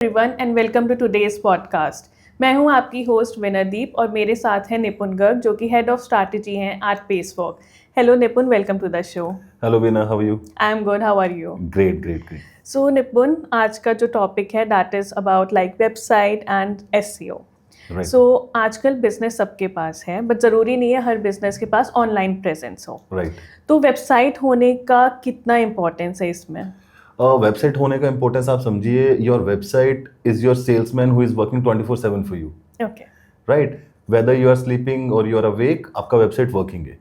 Everyone and welcome to today's podcast. मैं हूं आपकी होस्ट विनरदीप और मेरे साथ हैं निपुन गर्ग जो कि हेड ऑफ स्ट्रैटेजी हैं at Pacewalk. Hello Nipun, welcome to the show. Hello Vinar, how are you? I am good, how are you? Great great great. So Nipun, आज का जो टॉपिक है that is about like website and SEO. So आजकल business सबके पास है but ज़रूरी नहीं है हर बिजनेस के पास ऑनलाइन प्रेजेंस हो। राइट। तो वेबसाइट होने का कितना इम्पोर्टेंस है इसमें? वेबसाइट होने का इंपॉर्टेंस आप समझिए, your website is your salesman who is working 24/7 for you. Okay, right. Whether you are sleeping और यू आर अवेक, आपका वेबसाइट वर्किंग है।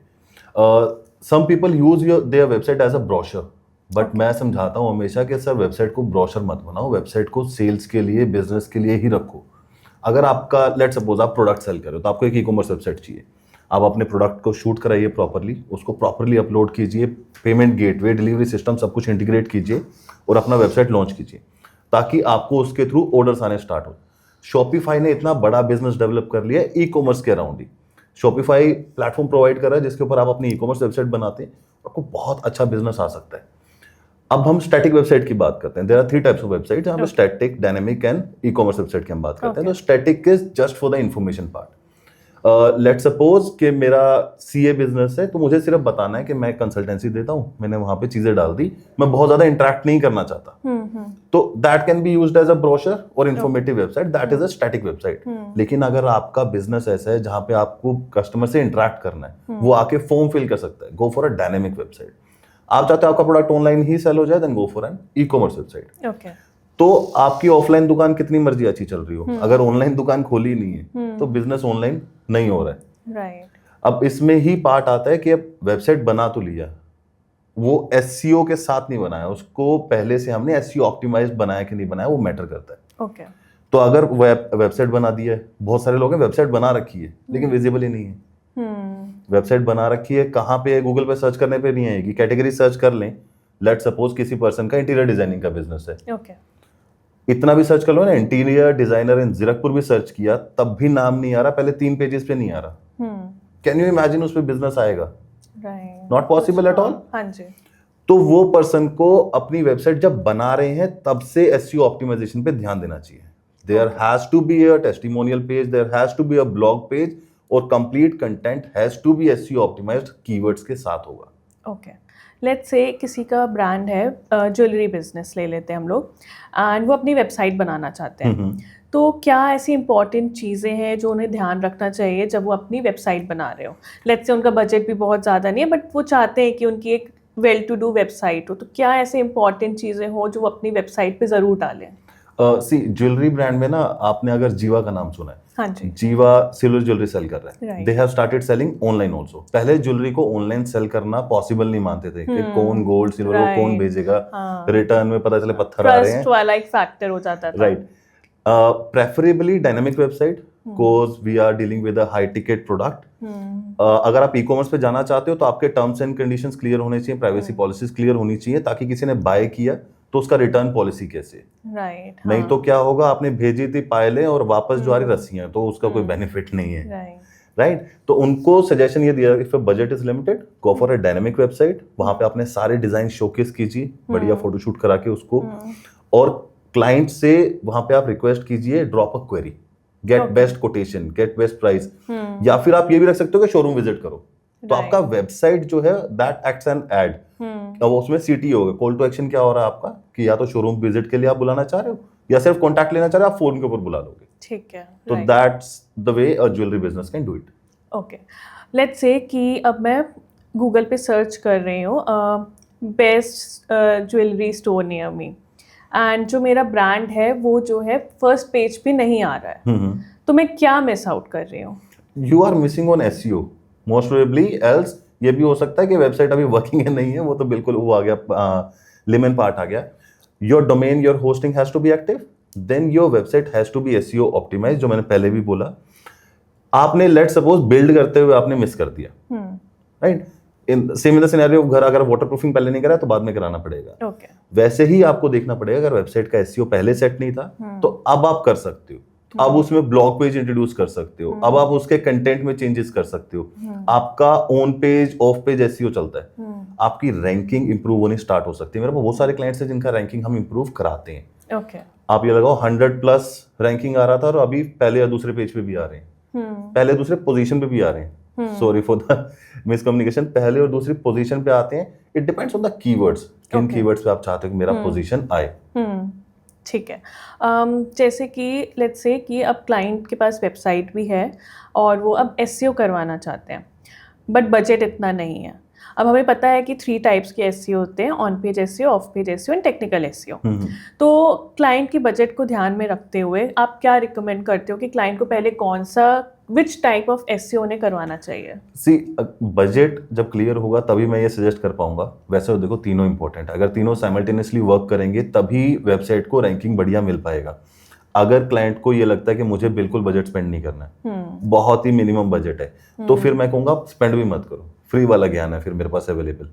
Some people use your there website as a brochure, but मैं समझाता हूँ हमेशा कि sir website को brochure मत बनाओ, वेबसाइट को सेल्स के लिए, बिजनेस के लिए ही रखो। अगर आपका लेट्स सपोज आप प्रोडक्ट सेल करो तो आपको एक ई कॉमर्स वेबसाइट चाहिए। आप अपने प्रोडक्ट को शूट कराइए प्रॉपरली, उसको प्रॉपरली अपलोड कीजिए, पेमेंट गेटवे, डिलीवरी सिस्टम सब कुछ इंटीग्रेट कीजिए और अपना वेबसाइट लॉन्च कीजिए ताकि आपको उसके थ्रू ऑर्डर्स आने स्टार्ट हो। शॉपिफाई ने इतना बड़ा बिजनेस डेवलप कर लिया ई कॉमर्स के अराउंड ही। शॉपिफाई प्लेटफॉर्म प्रोवाइड कर रहा है जिसके ऊपर आप अपनी ई कॉमर्स वेबसाइट बनाते हैं, आपको बहुत अच्छा बिजनेस आ सकता है। अब हम स्टैटिक वेबसाइट की बात करते हैं। There are 3 types of website, जहां पे static, dynamic and e commerce website की हम बात करते हैं। तो static is just for the information part. Let's suppose कि मेरा सीए बिजनेस है, तो मुझे सिर्फ बताना है कि मैं कंसल्टेंसी देता हूँ, मैंने वहां पे चीजें डाल दी, मैं बहुत ज्यादा इंटरेक्ट नहीं करना चाहता, तो that can be used as a brochure और informative website, that is a static website. लेकिन अगर आपका बिजनेस ऐसा है जहां पे आपको कस्टमर से इंटरेक्ट करना है, वो आके फॉर्म फिल कर सकता है, go for a dynamic website. आप चाहते हो आपका प्रोडक्ट ऑनलाइन ही सेल हो जाए, then go for an e commerce website. Okay. तो आपकी ऑफलाइन दुकान कितनी मर्जी अच्छी चल रही हो, अगर ऑनलाइन दुकान खोली नहीं है तो बिजनेस ऑनलाइन नहीं हो रहा है। राइट। अब इसमें ही पार्ट आता है कि अब वेबसाइट बना तो लिया, वो एसईओ के साथ नहीं बनाया, उसको पहले से हमने एसईओ ऑप्टिमाइज्ड बनाया कि नहीं बनाया, वो मैटर करता है। ओके। तो अगर वेबसाइट बना दी है, बहुत सारे लोग हैं वेबसाइट बना रखी है लेकिन विजिबल ही नहीं है। वेबसाइट बना रखी है, कहाँ पे? गूगल पे सर्च करने पे नहीं आएगी, कैटेगरी सर्च कर लें। लेट सपोज किसी पर्सन का इंटीरियर डिजाइनिंग का बिजनेस है, ओके। इतना भी सर्च कर लो ना, इंटीरियर डिजाइनर इन जीरकपुर भी सर्च किया तब भी नाम नहीं आ रहा, पहले 3 पेजेस पे नहीं आ रहा। कैन यू इमेजिन उस पे बिजनेस आएगा? Right. Not possible at all. हाँ जी। तो वो पर्सन को अपनी वेबसाइट जब बना रहे हैं तब से एसईओ ऑप्टिमाइजेशन पे ध्यान देना चाहिए। There has to be a testimonial page, there has to be a blog page, और complete content has to be SEO optimized keywords के साथ होगा। ओके। लेट्स से किसी का ब्रांड है, ज्वेलरी बिजनेस ले लेते हैं हम लोग, एंड वो अपनी वेबसाइट बनाना चाहते हैं। तो क्या ऐसी इंपॉर्टेंट चीज़ें हैं जो उन्हें ध्यान रखना चाहिए जब वो अपनी वेबसाइट बना रहे हो? लेट्स से उनका बजट भी बहुत ज़्यादा नहीं है बट वो चाहते हैं कि उनकी एक वेल टू डू वेबसाइट हो, तो क्या ऐसे इंपॉर्टेंट चीज़ें हो जो वो अपनी वेबसाइट पे ज़रूर डालें? सी ज्वेलरी ब्रांड में ना, आपने अगर जीवा का नाम सुना है? हाँ जी। जीवा सिल्वर ज्वेलरी सेल कर रहा है। Right. They have started selling online also. पहले ज्वेलरी को ऑनलाइन सेल करना पॉसिबल नहीं मानते थे कि कौन गोल्ड सिल्वर को कौन भेजेगा, रिटर्न में पता चले पत्थर आ रहे हैं, ट्रस्ट वाला एक फैक्टर हो जाता था। Right. Preferably dynamic website, because we are dealing with a high ticket product. अगर आप ई कॉमर्स पे जाना चाहते हो तो आपके टर्म्स एंड कंडीशंस क्लियर होने चाहिए, प्राइवेसी पॉलिसीज क्लियर होनी चाहिए, ताकि किसी ने बाय किया तो उसका रिटर्न पॉलिसी कैसे। राइट। नहीं तो क्या होगा, आपने भेजी थी पायलें और वापस जो आ रही रस्सियां, तो उसका कोई बेनिफिट नहीं है। राइट। तो उनको सजेशन ये दिया, if budget is limited, go for a dynamic website. वहां पे अपने सारे डिजाइन शोकेस कीजिए, बढ़िया फोटोशूट करा के उसको, और क्लाइंट से वहां पे आप रिक्वेस्ट कीजिए, drop a query, get best quotation, get best price, या फिर आप ये भी रख सकते हो कि शोरूम विजिट करो। तो आपका वेबसाइट जो है दैट एक्ट्स एन एड। अब उसमें सीटी होगा, कॉल टू एक्शन क्या हो रहा है आपका, कि या तो शोरूम विजिट के लिए आप बुलाना चाह रहे हो या सिर्फ कॉन्टैक्ट लेना चाह रहे हो, आप फोन के ऊपर बुला लोगे। ठीक है। तो that's the way a jewellery business can do it. Okay. Let's say कि अब मैं गूगल पे सर्च कर रही हूँ best jewellery store near me, and जो मेरा ब्रांड है वो जो है फर्स्ट पेज पे नहीं आ रहा है, तो मैं क्या मिस आउट कर रही हूँ? You are missing on SEO most probably, else ये भी हो सकता है कि वेबसाइट अभी वर्किंग है नहीं है, वो तो बिल्कुल वो आ गया, लिमन पार्ट आ गया। Your domain, your hosting has to be active, then your website has to be SEO optimise, जो मैंने पहले भी बोला। आपने लेट सपोज बिल्ड करते हुए आपने मिस कर दिया, राइट। इन द सिनेरियो, घर अगर वाटरप्रूफिंग पहले नहीं करा तो बाद में कराना पड़ेगा। ओके। वैसे ही आपको देखना पड़ेगा, अगर वेबसाइट का एसईओ पहले सेट नहीं था तो अब आप कर सकते हो, अब उसमें ब्लॉग पेज इंट्रोड्यूस कर सकते हो, अब आप उसके कंटेंट में चेंजेस कर सकते हो, आपका on page of page SEO चलता है, आपकी रैंकिंग इंप्रूव होनी स्टार्ट हो सकती है। मेरे पास बहुत सारे क्लाइंट्स हैं जिनका रैंकिंग हम इंप्रूव कराते हैं। ओके। आप ये लगाओ 100+ रैंकिंग आ रहा था और अभी पहले या दूसरे पेज पे भी आ रहे हैं, पहले दूसरे पोजीशन पे भी आ रहे हैं। सॉरी फॉर द मिसकम्युनिकेशन, पहले और दूसरी पोजीशन पे आते हैं। It depends on the keywords, किन कीवर्ड्स पे आप चाहते हो कि मेरा पोजीशन आए। ठीक है। जैसे कि लेट्स से कि अब क्लाइंट के पास वेबसाइट भी है और वो अब एसईओ करवाना चाहते हैं, बट बजट इतना नहीं है। अब हमें पता है कि 3 टाइप्स के एसईओ होते हैं, on page SEO, of page SEO and technical SEO. तो क्लाइंट की बजट को ध्यान में रखते हुए आप क्या रिकमेंड करते हो कि क्लाइंट को पहले कौन सा, विच टाइप ऑफ एसईओ ने करवाना चाहिए? सी, बजट जब क्लियर होगा तभी मैं ये सजेस्ट कर पाऊंगा। वैसे तो देखो तीनों इंपॉर्टेंट है, अगर तीनों साइमल्टेनियसली वर्क करेंगे तभी वेबसाइट को रैंकिंग बढ़िया मिल पाएगा। अगर क्लाइंट को ये लगता है कि मुझे बिल्कुल बजट स्पेंड नहीं करना है, बहुत ही मिनिमम बजट है, तो फिर मैं कहूंगा स्पेंड भी मत करो, फ्री वाला ज्ञान है फिर मेरे पास अवेलेबल।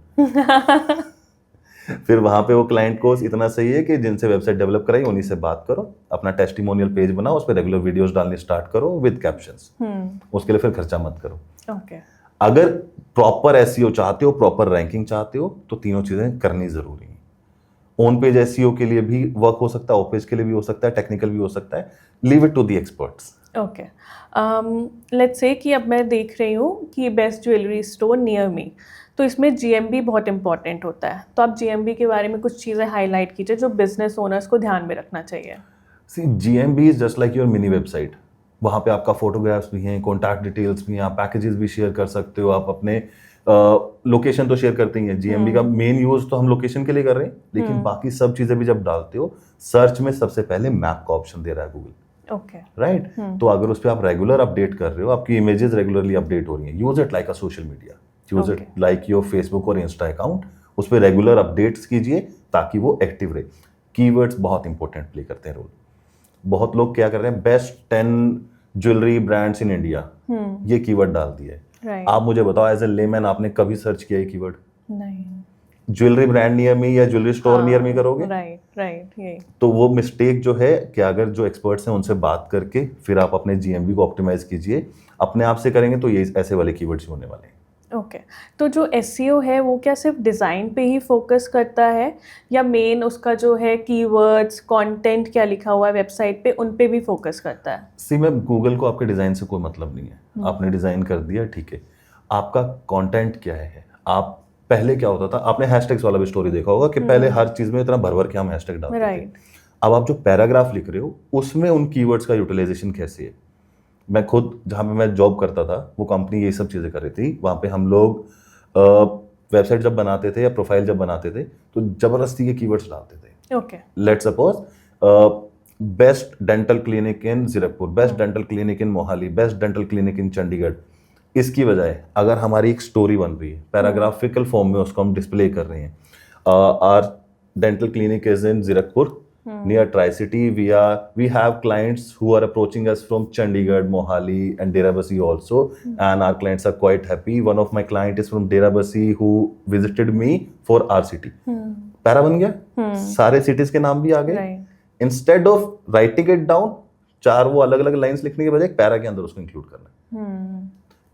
फिर वहां पे वो क्लाइंट को इतना सही है कि जिनसे वेबसाइट डेवलप कराई उन्हीं से बात करो, अपना टेस्टिमोनियल पेज बनाओ, उस पर रेगुलर वीडियोस डालने स्टार्ट करो विद कैप्शंस। उसके लिए फिर खर्चा मत करो। ओके। अगर प्रॉपर एसईओ चाहते हो, प्रॉपर रैंकिंग चाहते हो, तो तीनों चीजें करनी जरूरी है। ऑन पेज एसईओ के लिए भी वर्क हो सकता है, ऑफ पेज के लिए भी हो सकता है, टेक्निकल भी हो सकता है। Leave it to the experts. Okay. Let's say कि अब मैं देख रही हूँ कि best jewellery store near me, तो इसमें जीएमबी बहुत इंपॉर्टेंट होता है। तो आप जीएमबी के बारे में कुछ चीज़ें हाईलाइट कीजिए जो बिजनेस ओनर्स को ध्यान में रखना चाहिए। See, GMB is just like your mini website. वहाँ पे आपका फोटोग्राफ्स भी हैं, कॉन्टैक्ट डिटेल्स भी हैं, आप पैकेजेस भी शेयर कर सकते हो, आप अपने लोकेशन तो शेयर करते ही हैं। जीएमबी का मेन यूज तो हम लोकेशन के लिए कर रहे हैं, लेकिन बाकी सब चीज़ें भी जब डालते हो, सर्च में सबसे पहले मैप का ऑप्शन दे रहा है गूगल। ओके। राइट। तो अगर उस पर आप रेगुलर अपडेट कर रहे हो, आपकी इमेजेस रेगुलरली अपडेट हो रही हैं, use it like a social media, use it like your Facebook और इंस्टा अकाउंट। उस पर रेगुलर अपडेट्स कीजिए ताकि वो एक्टिव रहे। कीवर्ड्स बहुत इंपॉर्टेंट प्ले करते हैं रोल। बहुत लोग क्या कर रहे हैं, best 10 jewellery brands in India, ये कीवर्ड डाल दिए। आप मुझे बताओ एज ए लेमैन, आपने कभी सर्च किया ये कीवर्ड? नहीं। ज्वेलरी ब्रांड नियर मी या ज्वेलरी स्टोर नियर मी करोगे? राइट, यही। तो वो मिस्टेक जो है कि अगर जो एक्सपर्ट्स हैं उनसे बात करके फिर आप अपने जीएमबी को ऑप्टिमाइज कीजिए। अपने आप से करेंगे तो ये ऐसे वाले कीवर्ड्स होने वाले हैं। ओके। तो जो एसईओ है वो क्या सिर्फ डिज़ाइन पे ही फोकस करता है, या मेन उसका जो है कीवर्ड्स, कंटेंट क्या लिखा हुआ है वेबसाइट पे, उन पे भी फोकस करता है? सी मैम, गूगल को आपके डिज़ाइन से कोई मतलब नहीं है। आपने डिज़ाइन कर दिया, ठीक है, आपका कंटेंट क्या है। आप पहले क्या होता था, आपने हैशटैग्स वाला भी स्टोरी देखा होगा कि पहले हर चीज़ में इतना भर के हम हैशटैग डालते थे। अब आप जो पैराग्राफ लिख रहे हो उसमें उन कीवर्ड्स का यूटिलाइजेशन कैसे है। मैं खुद जहाँ पे मैं जॉब करता था, वो कंपनी ये सब चीज़ें कर रही थी। वहाँ पे हम लोग वेबसाइट जब बनाते थे या प्रोफाइल जब बनाते थे तो ज़बरदस्ती के कीवर्ड्स डालते थे। Okay. Let's suppose best dental clinic in Zirakpur, best dental clinic in Mohali, best dental clinic in Chandigarh. इसकी बजाय अगर हमारी एक स्टोरी बन रही है, पैराग्राफिकल फॉर्म में उसको हम डिस्प्ले कर रहे हैं, our dental clinic is in Zirakpur near Tri-City. We have clients who are approaching us from Chandigarh, Mohali and Derabasi also, and our clients are quite happy. One of my client is from Derabasi who visited me for our city. Para बन गया, सारे cities के नाम भी आ गए। Instead of writing it down, 4 वो अलग अलग लाइन्स लिखने के बजाय पैरा के अंदर उसको इंक्लूड करना है।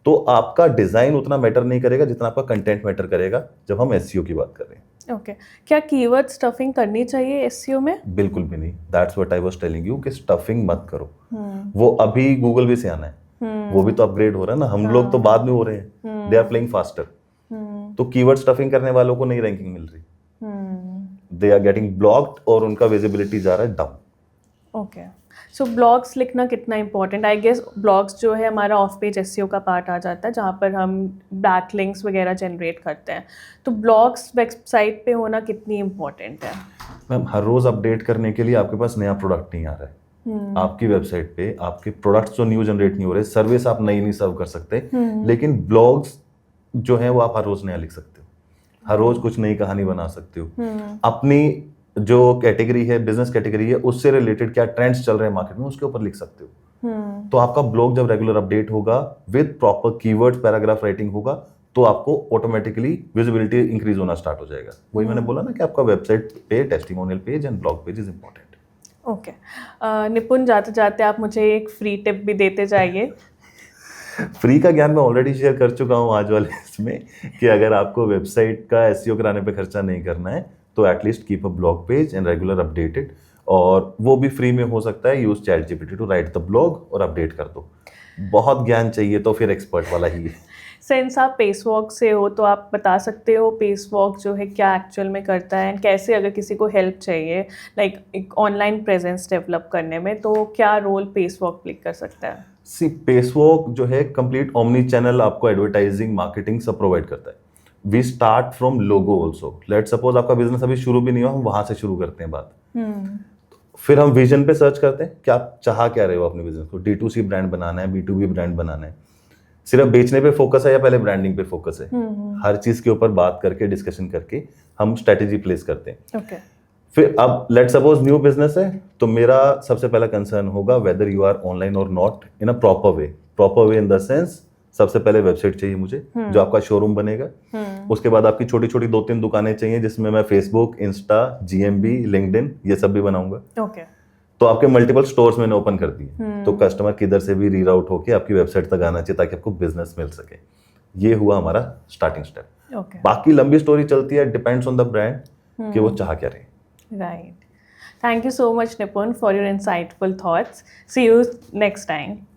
तो आपका डिजाइन उतना मैटर नहीं करेगा जितना आपका कंटेंट मैटर करेगा जब हम एसईओ की बात कर रहे हैं। ओके। क्या कीवर्ड स्टफिंग करनी चाहिए एसईओ में? बिल्कुल भी नहीं। That's what I was telling you कि स्टफिंग मत करो। वो अभी गूगल भी से आना है, वो भी तो अपग्रेड हो रहा है ना, हम लोग तो बाद में हो रहे हैं। They are playing faster. तो कीवर्ड स्टफिंग करने वालों को नहीं रैंकिंग मिल रही, दे आर गेटिंग ब्लॉक्ड और उनका विजिबिलिटी जा रहा है डाउन। ओके। सो ब्लॉग्स लिखना कितना इंपॉर्टेंट? आई गेस ब्लॉग्स जो है हमारा ऑफ पेज एसईओ का पार्ट आ जाता है, जहाँ पर हम बैकलिंक्स वगैरह जनरेट करते हैं। तो ब्लॉग्स वेबसाइट पे होना कितनी इम्पोर्टेंट है? मैम, हर रोज अपडेट करने के लिए आपके पास नया प्रोडक्ट नहीं आ रहा है। आपकी वेबसाइट पे आपके प्रोडक्ट्स जो न्यू जनरेट नहीं हो रहे, सर्विस आप नई नहीं सर्व कर सकते, लेकिन ब्लॉग्स जो है वो आप हर रोज नया लिख सकते हो, हर रोज कुछ नई कहानी बना सकते हो। अपनी जो कैटेगरी है, बिजनेस कैटेगरी है, उससे रिलेटेड क्या ट्रेंड्स चल रहे हैं मार्केट में, उसके ऊपर लिख सकते हो। तो आपका ब्लॉग जब रेगुलर अपडेट होगा with proper keyword paragraph writing होगा तो आपको ऑटोमेटिकली विजिबिलिटी इंक्रीज होना स्टार्ट हो जाएगा। वही मैंने बोला ना कि आपका वेबसाइट पे testimonial page and blog page is important. Okay. निपुण, जाते जाते आप मुझे एक फ्री टिप भी देते जाइए। फ्री का ज्ञान मैं ऑलरेडी शेयर कर चुका हूँ आज वाले इसमें कि अगर आपको वेबसाइट का एसईओ कराने पे खर्चा नहीं करना है तो at least keep a blog page and regular updated. और वो भी फ्री में हो सकता है। Use ChatGPT to write the blog और अपडेट कर दो। बहुत ज्ञान चाहिए तो फिर एक्सपर्ट वाला ही है। सिंस आप पेसवॉक से हो तो आप बता सकते हो पेसवॉक जो है क्या एक्चुअल में करता है, एंड कैसे अगर किसी को हेल्प चाहिए लाइक एक ऑनलाइन प्रेजेंस डेवलप करने में, तो क्या रोल पेसवॉक प्ले कर सकता है? सी पेसवॉक जो है कंप्लीट ओमनी चैनल आपको एडवर्टाइजिंग मार्केटिंग सब प्रोवाइड करता है। We start from logo also. Let suppose आपका बिजनेस अभी शुरू भी नहीं हुआ, हम वहां से शुरू करते हैं बात। फिर हम विजन पे सर्च करते हैं कि आप चाह क्या रहे हो अपने बिजनेस को। D2C ब्रांड बनाना है, B2B ब्रांड बनाना है, सिर्फ बेचने पे फोकस है या पहले ब्रांडिंग पे फोकस है। हर चीज के ऊपर बात करके डिस्कशन करके हम स्ट्रेटेजी प्लेस करते हैं। ओके। फिर अब लेट सपोज न्यू बिजनेस है, तो मेरा सबसे पहला कंसर्न होगा वेदर यू आर ऑनलाइन और not in a proper way in the sense सबसे पहले वेबसाइट चाहिए मुझे जो आपका शोरूम बनेगा। उसके बाद आपकी छोटी छोटी 2-3 दुकानें चाहिए जिसमें मैं फेसबुक, इंस्टा, GMB, लिंक्डइन ये सब भी बनाऊंगा। ओके। तो आपके मल्टीपल स्टोर्स मैंने ओपन कर दिए, तो कस्टमर किधर से भी रीराउट होके आपकी वेबसाइट तक आना चाहिए ताकि आपको बिजनेस मिल सके। ये हुआ हमारा स्टार्टिंग स्टेप। ओके। बाकी लंबी स्टोरी चलती है, डिपेंड्स ऑन द ब्रांड कि वो चाह क्या रहे। Right. Thank you so much, Nipun, for your insightful thoughts. See you next time.